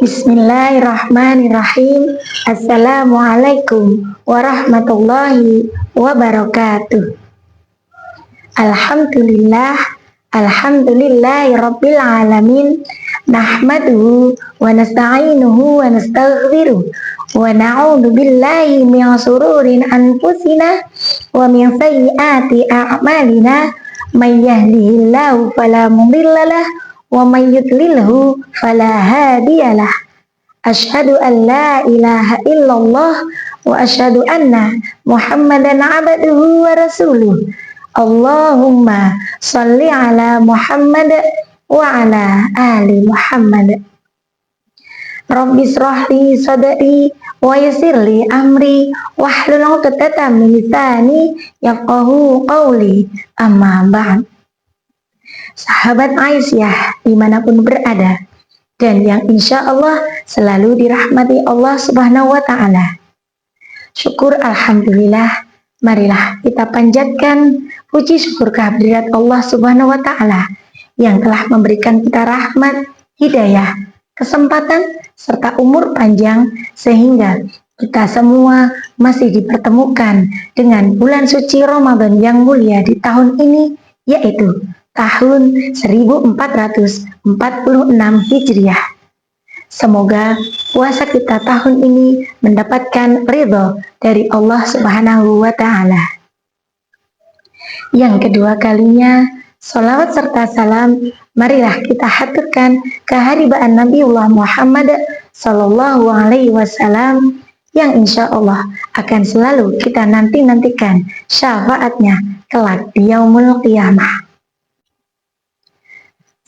Bismillahirrahmanirrahim. Assalamualaikum warahmatullahi wabarakatuh. Alhamdulillah, alhamdulillahi rabbil alamin. Nahmaduhu wa nasta'inuhu wa nastaghfiruh wa na'udzu billahi min shururin anfusina wa min sayyiati a'malina. May yahdihillahu fala mudhillalah wa may yudlilhu fala hadiyalah. Asyhadu an la ilaha illallah wa asyhadu anna Muhammadan abduhu wa rasuluh. Allahumma sholli ala Muhammad wa ala ali Muhammad. Rabbi shrahli sadri wa yassirli amri wahlul 'uqdatam min lisani yafqahu qawli. Amma ba'd. Sahabat Aisyah dimanapun berada dan yang insya Allah selalu dirahmati Allah Subhanahu wa Ta'ala. Syukur alhamdulillah, marilah kita panjatkan puji syukur kehadirat Allah Subhanahu wa Ta'ala yang telah memberikan kita rahmat, hidayah, kesempatan, serta umur panjang sehingga kita semua masih dipertemukan dengan bulan suci Ramadan yang mulia di tahun ini, yaitu tahun 1446 Hijriah. Semoga puasa kita tahun ini mendapatkan ridho dari Allah Subhanahu wa Ta'ala. Yang kedua kalinya, sholawat serta salam marilah kita haturkan keharibaan Nabiullah Muhammad Sallallahu Alaihi Wasallam yang insya Allah akan selalu kita nantikan syafaatnya kelak di yaumul qiyamah.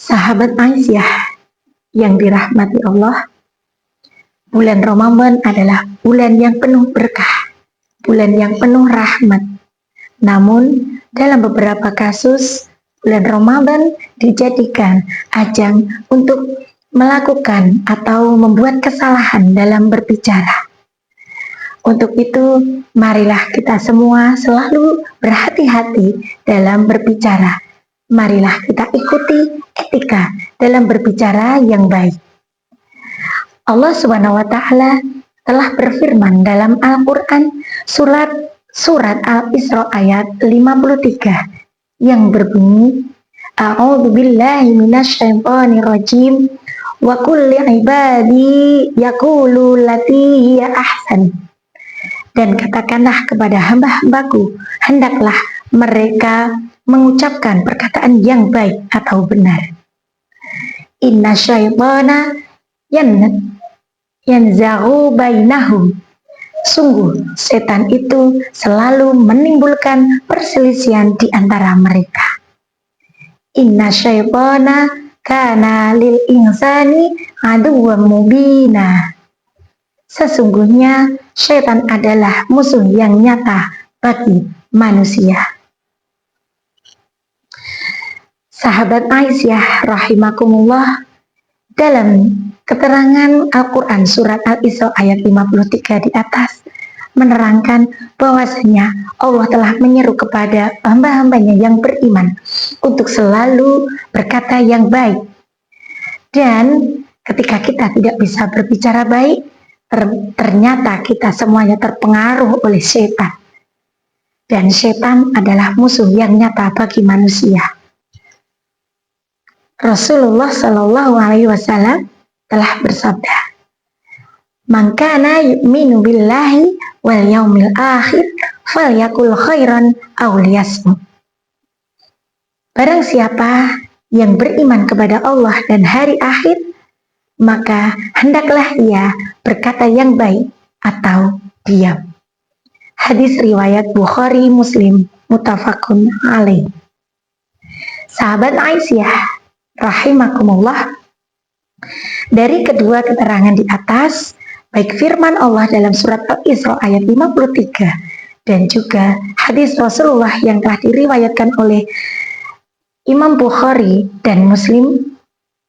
Sahabat Aisyah yang dirahmati Allah, bulan Ramadan adalah bulan yang penuh berkah, bulan yang penuh rahmat. Namun dalam beberapa kasus, bulan Ramadan dijadikan ajang untuk melakukan atau membuat kesalahan dalam berbicara. Untuk itu, marilah kita semua selalu berhati-hati dalam berbicara. Marilah kita ikuti etika dalam berbicara yang baik. Allah Subhanahu wa Ta'ala telah berfirman dalam Al-Quran surat Al-Isra ayat 53 yang berbunyi, A'udzu billahi minasyaitonir rajim wa kulli ibadi yaqulu lati hiya ahsan. Dan katakanlah kepada hamba-hambaku, hendaklah mereka mengucapkan perkataan yang baik atau benar. Inna syaitana yanzaghu bainahum. Sungguh setan itu selalu menimbulkan perselisihan di antara mereka. Inna syaitana kana lil insani aduwwan mubina. Sesungguhnya syaitan adalah musuh yang nyata bagi manusia. Sahabat Aisyah rahimakumullah, dalam keterangan Al-Quran surat Al-Isra ayat 53 di atas menerangkan bahwasanya Allah telah menyeru kepada hamba-hambanya yang beriman untuk selalu berkata yang baik. Dan ketika kita tidak bisa berbicara baik, ternyata kita semuanya terpengaruh oleh setan. Dan setan adalah musuh yang nyata bagi manusia. Rasulullah Shallallahu Alaihi Wasallam telah bersabda, "Man kana yu'minu billahi wal yaumil akhir falyakul khairan aw liyasmut." Barang siapa yang beriman kepada Allah dan hari akhir, maka hendaklah ia berkata yang baik atau diam. Hadis riwayat Bukhari Muslim muttafaqun alaih. Sahabat Aisyah rahimakumullah, dari kedua keterangan di atas, baik firman Allah dalam surat Al-Isra ayat 53 dan juga hadis Rasulullah yang telah diriwayatkan oleh Imam Bukhari dan Muslim,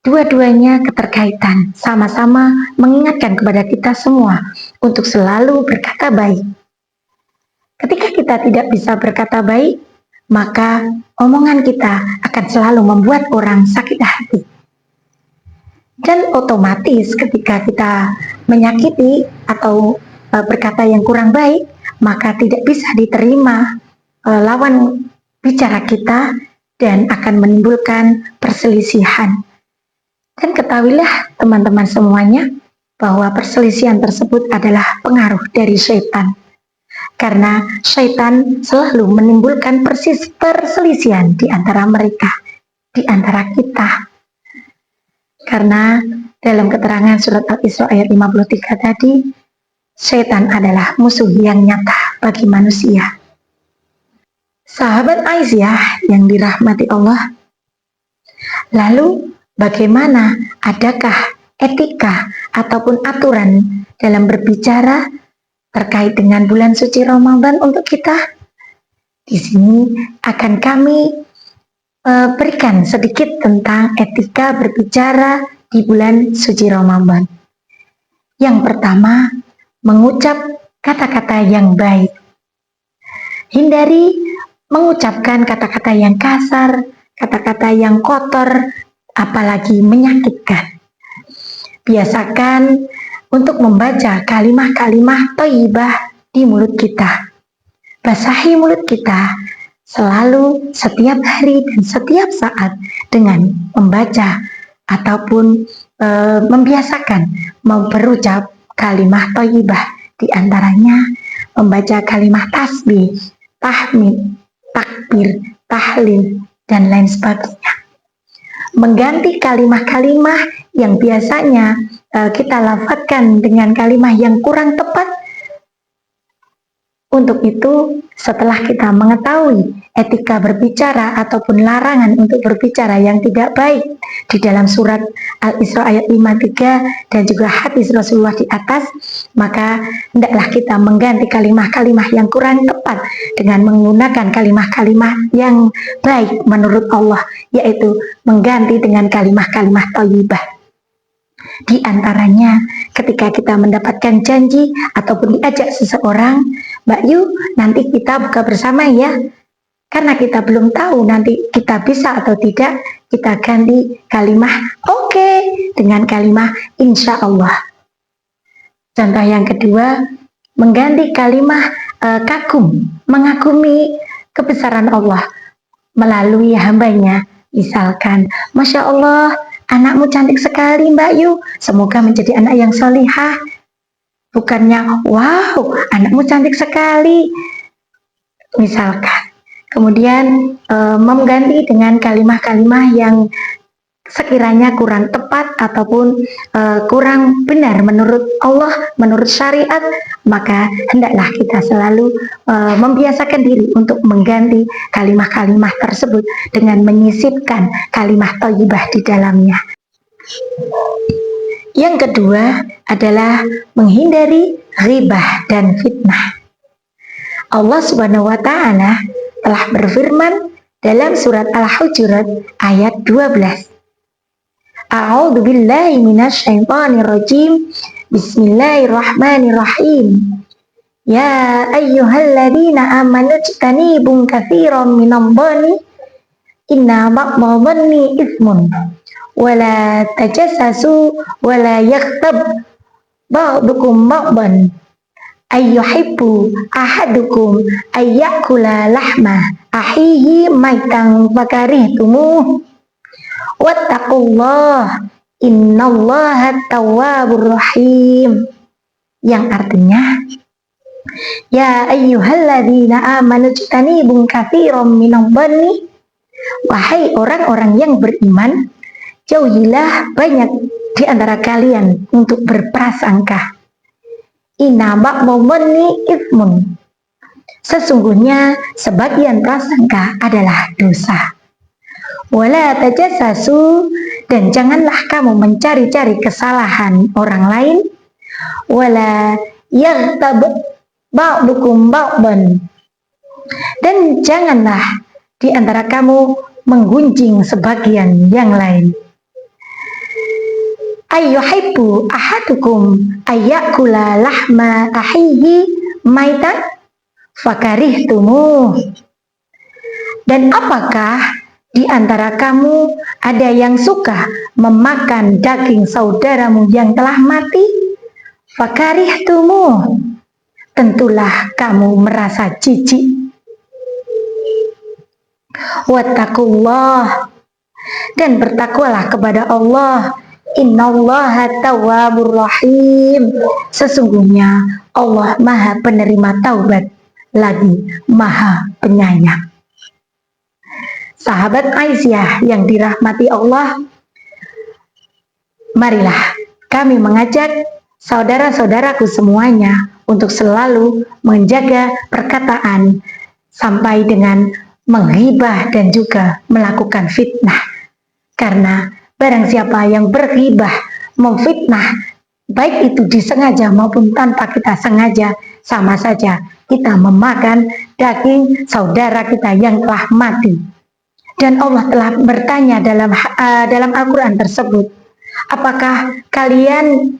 dua-duanya keterkaitan, sama-sama mengingatkan kepada kita semua untuk selalu berkata baik. Ketika kita tidak bisa berkata baik, maka omongan kita akan selalu membuat orang sakit hati. Dan otomatis ketika kita menyakiti atau berkata yang kurang baik, maka tidak bisa diterima lawan bicara kita dan akan menimbulkan perselisihan. Dan ketahuilah teman-teman semuanya bahwa perselisihan tersebut adalah pengaruh dari syaitan. Karena syaitan selalu menimbulkan perselisihan di antara mereka, di antara kita. Karena dalam keterangan surat Al-Isra ayat 53 tadi, syaitan adalah musuh yang nyata bagi manusia. Sahabat Aisyah yang dirahmati Allah, lalu bagaimana, adakah etika ataupun aturan dalam berbicara terkait dengan bulan suci Ramadan untuk kita? Di sini akan kami berikan sedikit tentang etika berbicara di bulan suci Ramadan. Yang pertama, mengucap kata-kata yang baik. Hindari mengucapkan kata-kata yang kasar, kata-kata yang kotor, apalagi menyakitkan. Biasakan untuk membaca kalimah-kalimah thayyibah di mulut kita. Basahi mulut kita selalu, setiap hari dan setiap saat dengan membaca ataupun membiasakan berucap kalimah thayyibah, di antaranya membaca kalimah tasbih, tahmid, takbir, tahlil, dan lain sebagainya. Mengganti kalimah-kalimah yang biasanya kita lafadzkan dengan kalimah yang kurang tepat. Untuk itu, setelah kita mengetahui etika berbicara ataupun larangan untuk berbicara yang tidak baik di dalam surat Al-Isra ayat 53 dan juga hadis Rasulullah di atas, maka hendaklah kita mengganti kalimah-kalimah yang kurang tepat dengan menggunakan kalimah-kalimah yang baik menurut Allah, yaitu mengganti dengan kalimah-kalimah thayyibah. Di antaranya ketika kita mendapatkan janji ataupun diajak seseorang, Mbak Yu, nanti kita buka bersama ya. Karena kita belum tahu nanti kita bisa atau tidak, kita ganti kalimah oke dengan kalimah insya Allah. Contoh yang kedua, mengganti kalimah kagum, mengagumi kebesaran Allah melalui hambanya. Misalkan, Masya Allah, anakmu cantik sekali Mbak Yu, semoga menjadi anak yang solihah. Bukannya, wow, anakmu cantik sekali. Misalkan. Kemudian mengganti dengan kalimah-kalimah yang sekiranya kurang tepat ataupun kurang benar menurut Allah, menurut syariat, maka hendaklah kita selalu membiasakan diri untuk mengganti kalimah-kalimah tersebut dengan menyisipkan kalimah thayyibah di dalamnya. Yang kedua adalah menghindari ghibah dan fitnah. Allah Subhanahu wa Ta'ala telah berfirman dalam surat Al-Hujurat ayat 12. A'udzu billahi minasy syaithanir rajim. Bismillahirrahmanirrahim. Ya ayyuhalladzina amanu ijtanibu katsiran minadh-dhanni inna ba'dadh-dhanni itsmun wala tajassasu wala yaghtab ba'dukum ba'dan ayyuhibbu ahadukum ayyakula lahma ahihi maitan fakarihtumuh wattaqullah innallaha tawwabur rahim, yang artinya, ya ayyuhalladzina amanu ijtanibu katsiran minadh-dhanni, wahai orang-orang yang beriman, jauhilah banyak di antara kalian untuk berprasangka. Inna ba'dadh-dhanni itsmun, sesungguhnya sebagian prasangka adalah dosa. Wala tajassasu, dan janganlah kamu mencari-cari kesalahan orang lain. Wala yaghtab ba'dukum ba'dan, dan janganlah di antara kamu menggunjing sebagian yang lain. Ayyuhibbu ahadukum ayyakula lahma ahihi maitan fakarihtumuh, dan apakah di antara kamu ada yang suka memakan daging saudaramu yang telah mati, fakarihtumu, tentulah kamu merasa jijik. Wattaqullah, dan bertakwalah kepada Allah. Innallaha tawwabur rahim, sesungguhnya Allah Maha penerima taubat lagi Maha penyayang. Sahabat Aisyah yang dirahmati Allah, marilah kami mengajak saudara-saudaraku semuanya untuk selalu menjaga perkataan sampai dengan menghibah dan juga melakukan fitnah. Karena barang siapa yang berghibah, memfitnah, baik itu disengaja maupun tanpa kita sengaja, sama saja kita memakan daging saudara kita yang telah mati. Dan Allah telah bertanya dalam Al-Quran tersebut, apakah kalian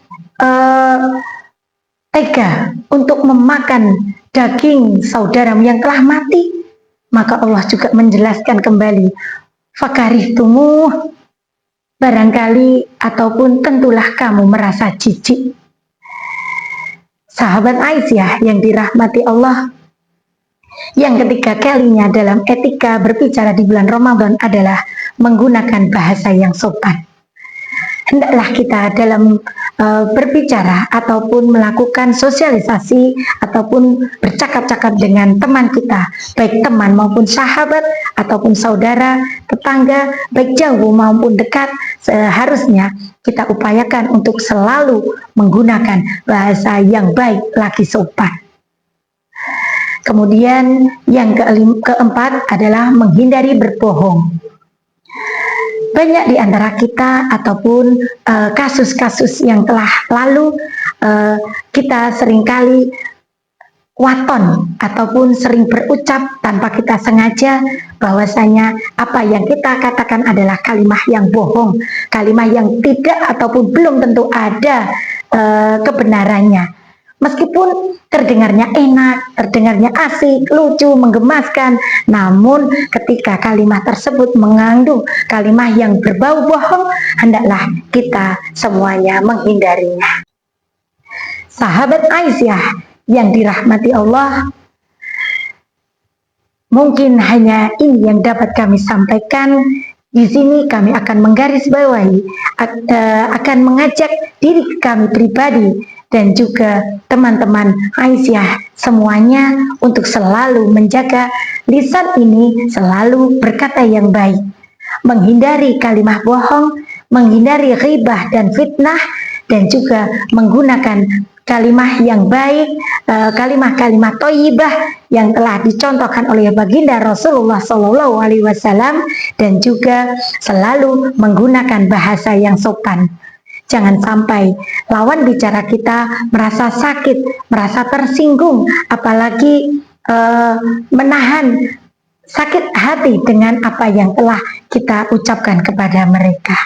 tega untuk memakan daging saudaramu yang telah mati? Maka Allah juga menjelaskan kembali, fakarihtumu, barangkali ataupun tentulah kamu merasa jijik. Sahabat Aisyah yang dirahmati Allah, yang ketiga kalinya dalam etika berbicara di bulan Ramadan adalah menggunakan bahasa yang sopan. Hendaklah kita dalam berbicara ataupun melakukan sosialisasi ataupun bercakap-cakap dengan teman kita, baik teman maupun sahabat ataupun saudara, tetangga, baik jauh maupun dekat, seharusnya kita upayakan untuk selalu menggunakan bahasa yang baik lagi sopan. Kemudian yang keempat adalah menghindari berbohong. Banyak di antara kita ataupun kasus-kasus yang telah lalu, kita seringkali waton ataupun sering berucap tanpa kita sengaja bahwasanya apa yang kita katakan adalah kalimat yang bohong, kalimat yang tidak ataupun belum tentu ada kebenarannya. Meskipun terdengarnya enak, terdengarnya asik, lucu, menggemaskan, namun ketika kalimat tersebut mengandung kalimat yang berbau bohong, hendaklah kita semuanya menghindarinya. Sahabat Aisyah yang dirahmati Allah, mungkin hanya ini yang dapat kami sampaikan. Di sini kami akan menggarisbawahi, akan mengajak diri kami pribadi dan juga teman-teman Aisyah semuanya untuk selalu menjaga lisan ini, selalu berkata yang baik, menghindari kalimat bohong, menghindari ghibah dan fitnah, dan juga menggunakan kalimat yang baik, kalimat-kalimat thayyibah yang telah dicontohkan oleh baginda Rasulullah SAW, dan juga selalu menggunakan bahasa yang sopan. Jangan sampai lawan bicara kita merasa sakit, merasa tersinggung, apalagi menahan sakit hati dengan apa yang telah kita ucapkan kepada mereka.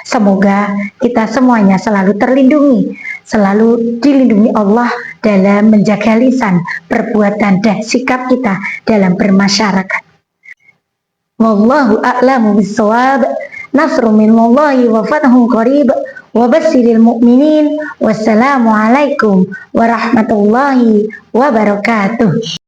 Semoga kita semuanya selalu terlindungi, selalu dilindungi Allah dalam menjaga lisan, perbuatan, dan sikap kita dalam bermasyarakat. Wallahu a'lamu bissawab. Nasrun minallahi wa fathun qarib. Wabassiril mu'minin. Wassalamualaikum warahmatullahi wabarakatuh.